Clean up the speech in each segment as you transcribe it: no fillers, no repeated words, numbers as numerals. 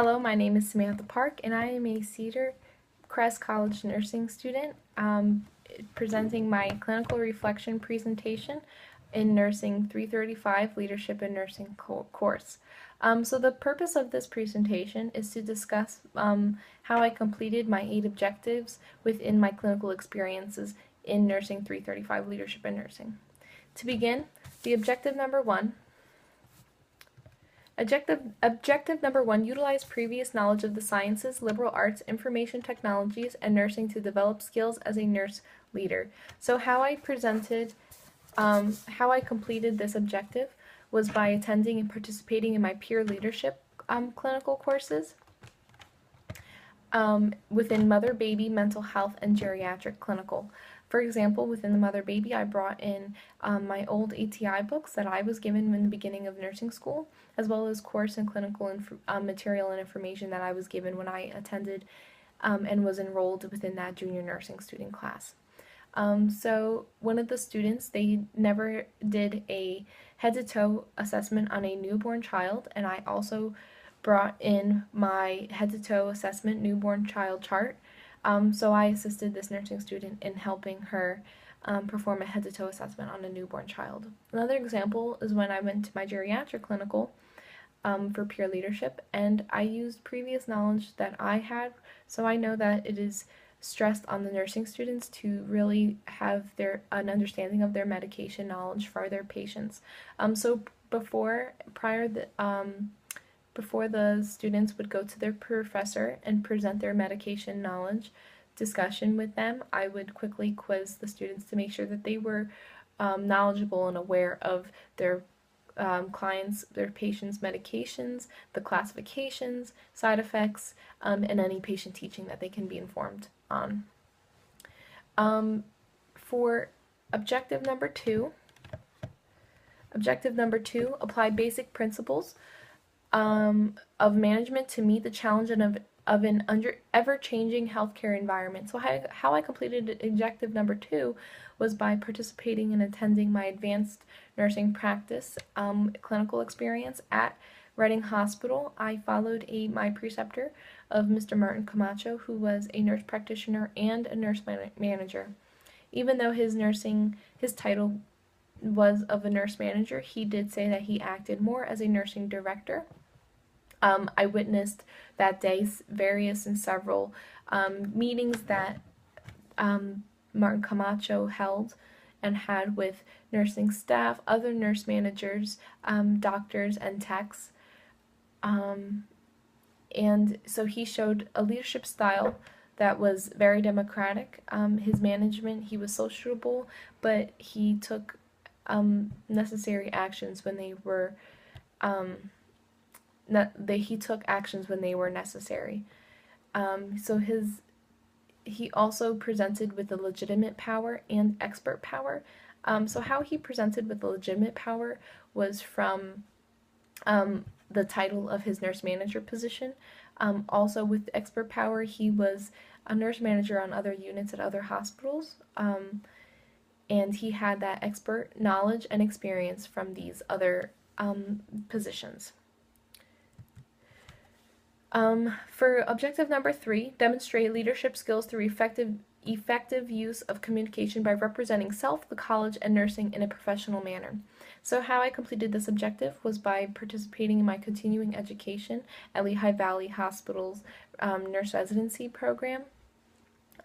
Hello, my name is Samantha Park, and I am a Cedar Crest College nursing student presenting my clinical reflection presentation in Nursing 335 Leadership in Nursing course. So the purpose of this presentation is to discuss how I completed my 8 objectives within my clinical experiences in Nursing 335 Leadership in Nursing. To begin, the objective number 1. Objective number 1, utilize previous knowledge of the sciences, liberal arts, information technologies, and nursing to develop skills as a nurse leader. So how I completed this objective was by attending and participating in my peer leadership clinical courses within mother, baby, mental health, and geriatric clinical. For example, within the mother baby, I brought in my old ATI books that I was given in the beginning of nursing school, as well as course and clinical material and information that I was given when I attended and was enrolled within that junior nursing student class. So one of the students, they never did a head-to-toe assessment on a newborn child, and I also brought in my head-to-toe assessment newborn child chart. So I assisted this nursing student in helping her perform a head-to-toe assessment on a newborn child. Another example is when I went to my geriatric clinical for peer leadership, and I used previous knowledge that I had, so I know that it is stressed on the nursing students to really have an understanding of their medication knowledge for their patients. So before the students would go to their professor and present their medication knowledge discussion with them, I would quickly quiz the students to make sure that they were knowledgeable and aware of their their patients' medications, the classifications, side effects, and any patient teaching that they can be informed on. For objective number 2, apply basic principles of management to meet the challenge of an ever-changing healthcare environment. So how I completed objective number 2 was by participating and attending my advanced nursing practice clinical experience at Reading Hospital. I followed my preceptor of Mr. Martin Camacho, who was a nurse practitioner and a nurse manager. Even though his title was of a nurse manager, he did say that he acted more as a nursing director. I witnessed that day various and several meetings that Martin Camacho held and had with nursing staff, other nurse managers, doctors, and techs. And so he showed a leadership style that was very democratic. His management, he was sociable, but he took necessary actions when they were actions when they were necessary. He also presented with the legitimate power and expert power. So how he presented with the legitimate power was from the title of his nurse manager position. Also with expert power, he was a nurse manager on other units at other hospitals, and he had that expert knowledge and experience from these other positions. For objective number 3, demonstrate leadership skills through effective use of communication by representing self, the college, and nursing in a professional manner. So how I completed this objective was by participating in my continuing education at Lehigh Valley Hospital's nurse residency program.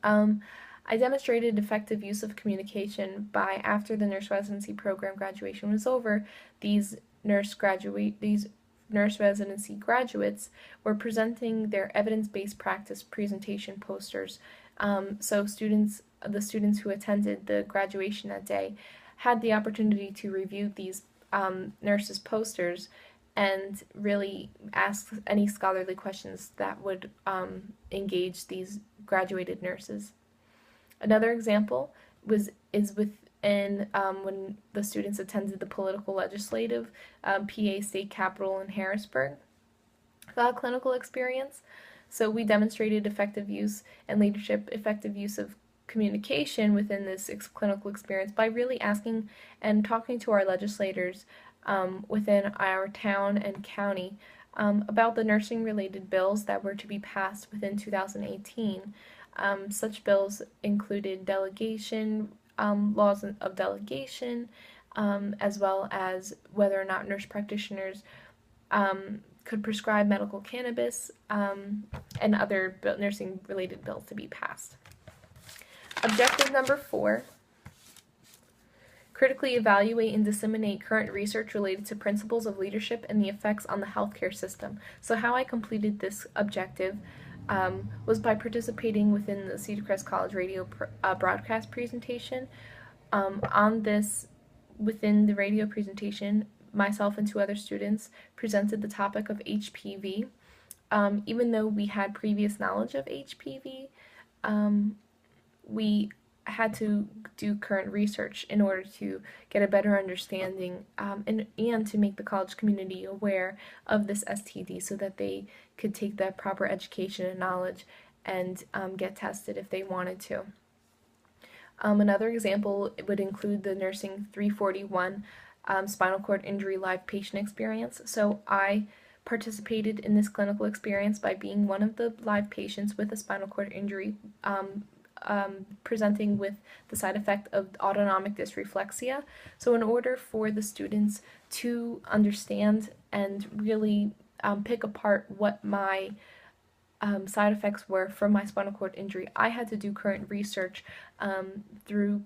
I demonstrated effective use of communication by, after the nurse residency program graduation was over, these nurse residency graduates were presenting their evidence-based practice presentation posters. So the students who attended the graduation that day had the opportunity to review these nurses' posters and really ask any scholarly questions that would engage these graduated nurses. Another example is within when the students attended the political legislative PA State Capitol in Harrisburg clinical experience. So we demonstrated effective use and leadership, effective use of communication within this clinical experience by really asking and talking to our legislators within our town and county About the nursing-related bills that were to be passed within 2018. Such bills included delegation, laws of delegation, as well as whether or not nurse practitioners could prescribe medical cannabis, and other nursing-related bills to be passed. Objective number 4. Critically evaluate and disseminate current research related to principles of leadership and the effects on the healthcare system. So how I completed this objective was by participating within the Cedar Crest College radio broadcast presentation. Within the radio presentation, myself and 2 other students presented the topic of HPV. Even though we had previous knowledge of HPV, we had to do current research in order to get a better understanding, and to make the college community aware of this STD so that they could take the proper education and knowledge and get tested if they wanted to. Another example would include the Nursing 341 spinal cord injury live patient experience. So I participated in this clinical experience by being one of the live patients with a spinal cord injury, presenting with the side effect of autonomic dysreflexia. So in order for the students to understand and really pick apart what my side effects were from my spinal cord injury, I had to do current research through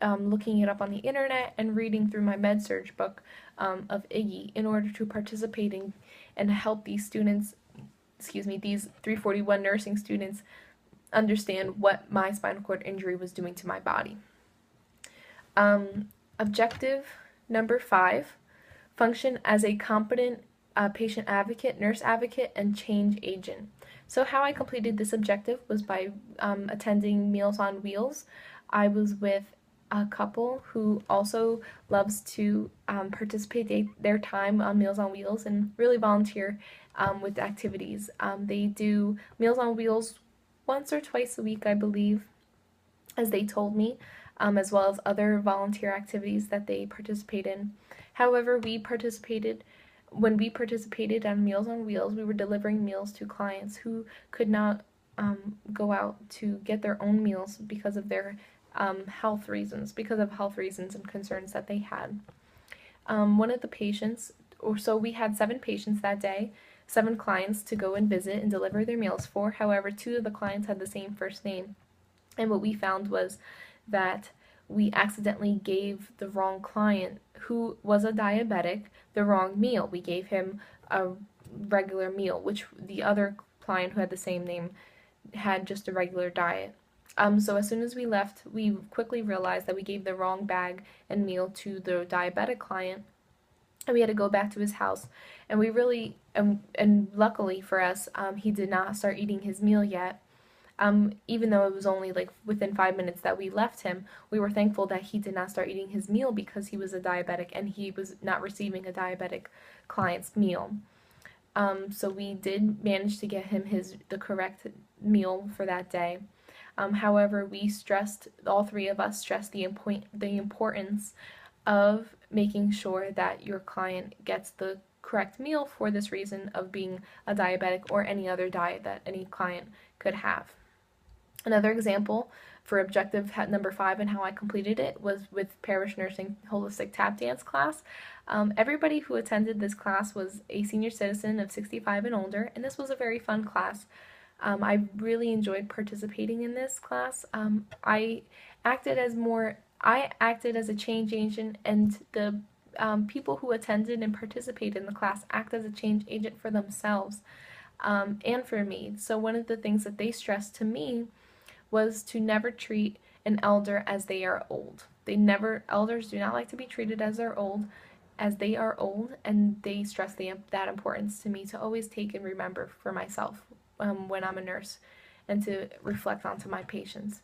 looking it up on the internet and reading through my med-surg book of Iggy in order to participate in and help these students, these 341 nursing students, understand what my spinal cord injury was doing to my body. Objective number 5, function as a competent patient advocate, nurse advocate, and change agent. So how I completed this objective was by attending Meals on Wheels. I was with a couple who also loves to participate their time on Meals on Wheels and really volunteer with activities. They do Meals on Wheels once or twice a week, I believe, as they told me, as well as other volunteer activities that they participate in. However, when we participated on Meals on Wheels, we were delivering meals to clients who could not go out to get their own meals because of their health reasons and concerns that they had. One of the patients, so we had 7 patients that day, 7 clients to go and visit and deliver their meals for. However, 2 of the clients had the same first name. And what we found was that we accidentally gave the wrong client, who was a diabetic, the wrong meal. We gave him a regular meal, which the other client who had the same name had just a regular diet. So as soon as we left, we quickly realized that we gave the wrong bag and meal to the diabetic client, and we had to go back to his house. And we really, and luckily for us, he did not start eating his meal yet. Even though it was only like within 5 minutes that we left him, we were thankful that he did not start eating his meal because he was a diabetic and he was not receiving a diabetic client's meal. So we did manage to get him the correct meal for that day. However, all 3 of us stressed the importance of making sure that your client gets the correct meal for this reason of being a diabetic or any other diet that any client could have. Another example for objective number 5 and how I completed it was with Parish Nursing Holistic Tap Dance class. Everybody who attended this class was a senior citizen of 65 and older, and this was a very fun class. I really enjoyed participating in this class. I acted as a change agent, and the people who attended and participated in the class act as a change agent for themselves and for me. So one of the things that they stressed to me was to never treat an elder as they are old. Elders do not like to be treated as they are old, and they stress that importance to me to always take and remember for myself when I'm a nurse, and to reflect onto my patients.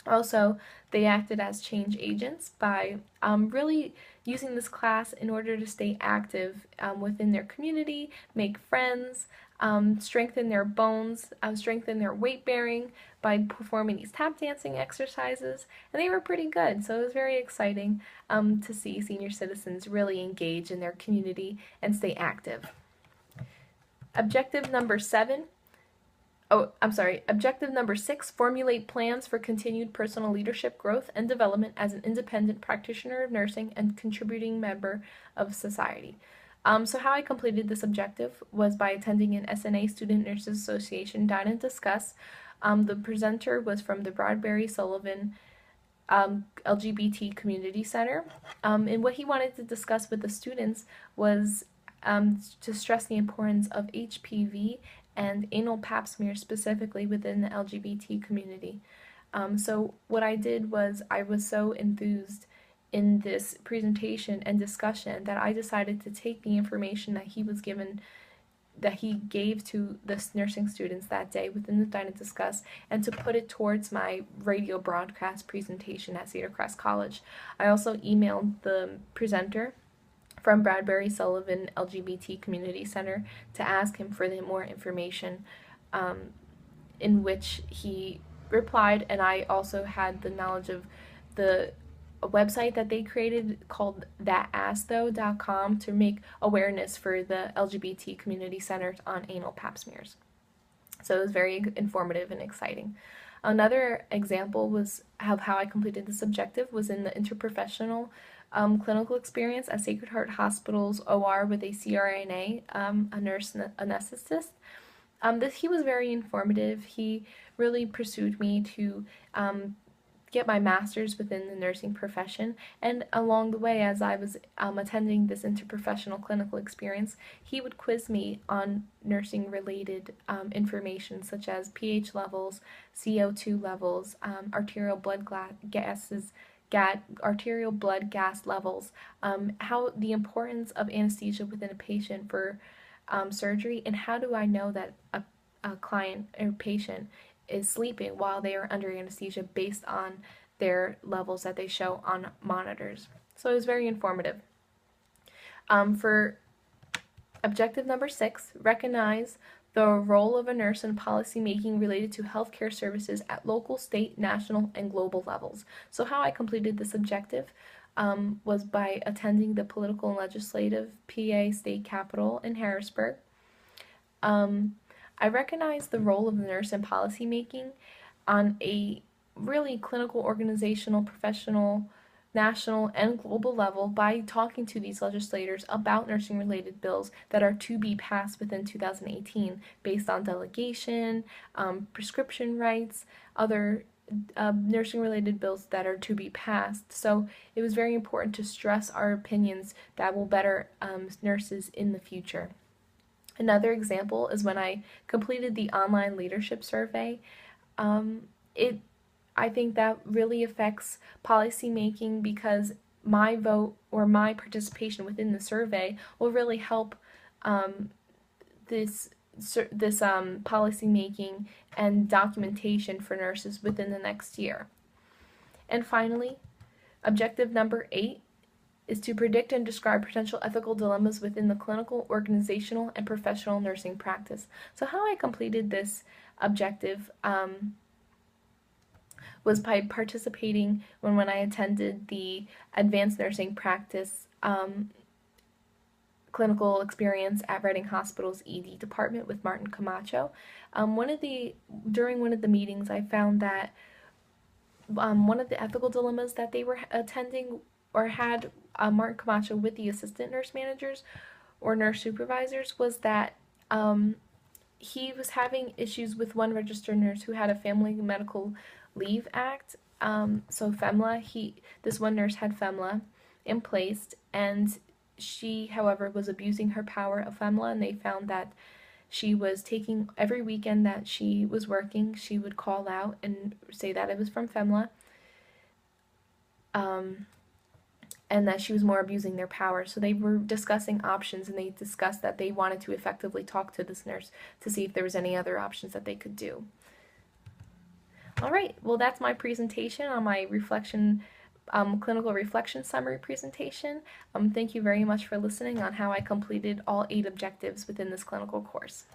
Also, they acted as change agents by really using this class in order to stay active within their community, make friends, strengthen their bones, strengthen their weight bearing by performing these tap dancing exercises, and they were pretty good. So it was very exciting to see senior citizens really engage in their community and stay active. Objective number 6, formulate plans for continued personal leadership growth and development as an independent practitioner of nursing and contributing member of society. So how I completed this objective was by attending an SNA Student Nurses Association Dine and Discuss. The presenter was from the Bradbury Sullivan LGBT Community Center. And what he wanted to discuss with the students was to stress the importance of HPV and anal pap smear specifically within the LGBT community. So what I did was I was so enthused in this presentation and discussion that I decided to take the information that he gave to the nursing students that day within the Dine and Discuss and to put it towards my radio broadcast presentation at Cedar Crest College. I also emailed the presenter from Bradbury Sullivan LGBT Community Center to ask him for more information, in which he replied, and I also had the knowledge of a website that they created called thatassthough.com to make awareness for the LGBT community centers on anal pap smears. So it was very informative and exciting. Another example was how I completed this objective was in the interprofessional clinical experience at Sacred Heart Hospital's OR with a CRNA, a nurse anesthetist. He was very informative. He really pursued me to get my master's within the nursing profession, and along the way as I was attending this interprofessional clinical experience, he would quiz me on nursing related information such as pH levels, CO2 levels, arterial blood gas levels, how the importance of anesthesia within a patient for surgery, and how do I know that a client or patient is sleeping while they are under anesthesia based on their levels that they show on monitors. So it was very informative. For objective number 6, recognize the role of a nurse in policy making related to healthcare services at local, state, national, and global levels. So how I completed this objective was by attending the political and legislative PA state capitol in Harrisburg. I recognize the role of the nurse in policymaking on a really clinical, organizational, professional, national, and global level by talking to these legislators about nursing-related bills that are to be passed within 2018 based on delegation, prescription rights, other nursing-related bills that are to be passed. So it was very important to stress our opinions that will better nurses in the future. Another example is when I completed the online leadership survey. I think that really affects policy making because my vote or my participation within the survey will really help this policy making and documentation for nurses within the next year. And finally, objective number 8 is to predict and describe potential ethical dilemmas within the clinical, organizational, and professional nursing practice. So how I completed this objective was by participating when I attended the advanced nursing practice clinical experience at Reading Hospital's ED department with Martin Camacho. During one of the meetings, I found that one of the ethical dilemmas that they were attending or had Martin Camacho with the assistant nurse managers or nurse supervisors was that he was having issues with one registered nurse who had a Family Medical Leave Act, so FEMLA. This one nurse had FEMLA in place, and she, however, was abusing her power of FEMLA, and they found that she was taking every weekend that she was working, she would call out and say that it was from FEMLA. And that she was more abusing their power. So they were discussing options, and they discussed that they wanted to effectively talk to this nurse to see if there was any other options that they could do. Alright, well that's my presentation on my clinical reflection summary presentation. Thank you very much for listening on how I completed all 8 objectives within this clinical course.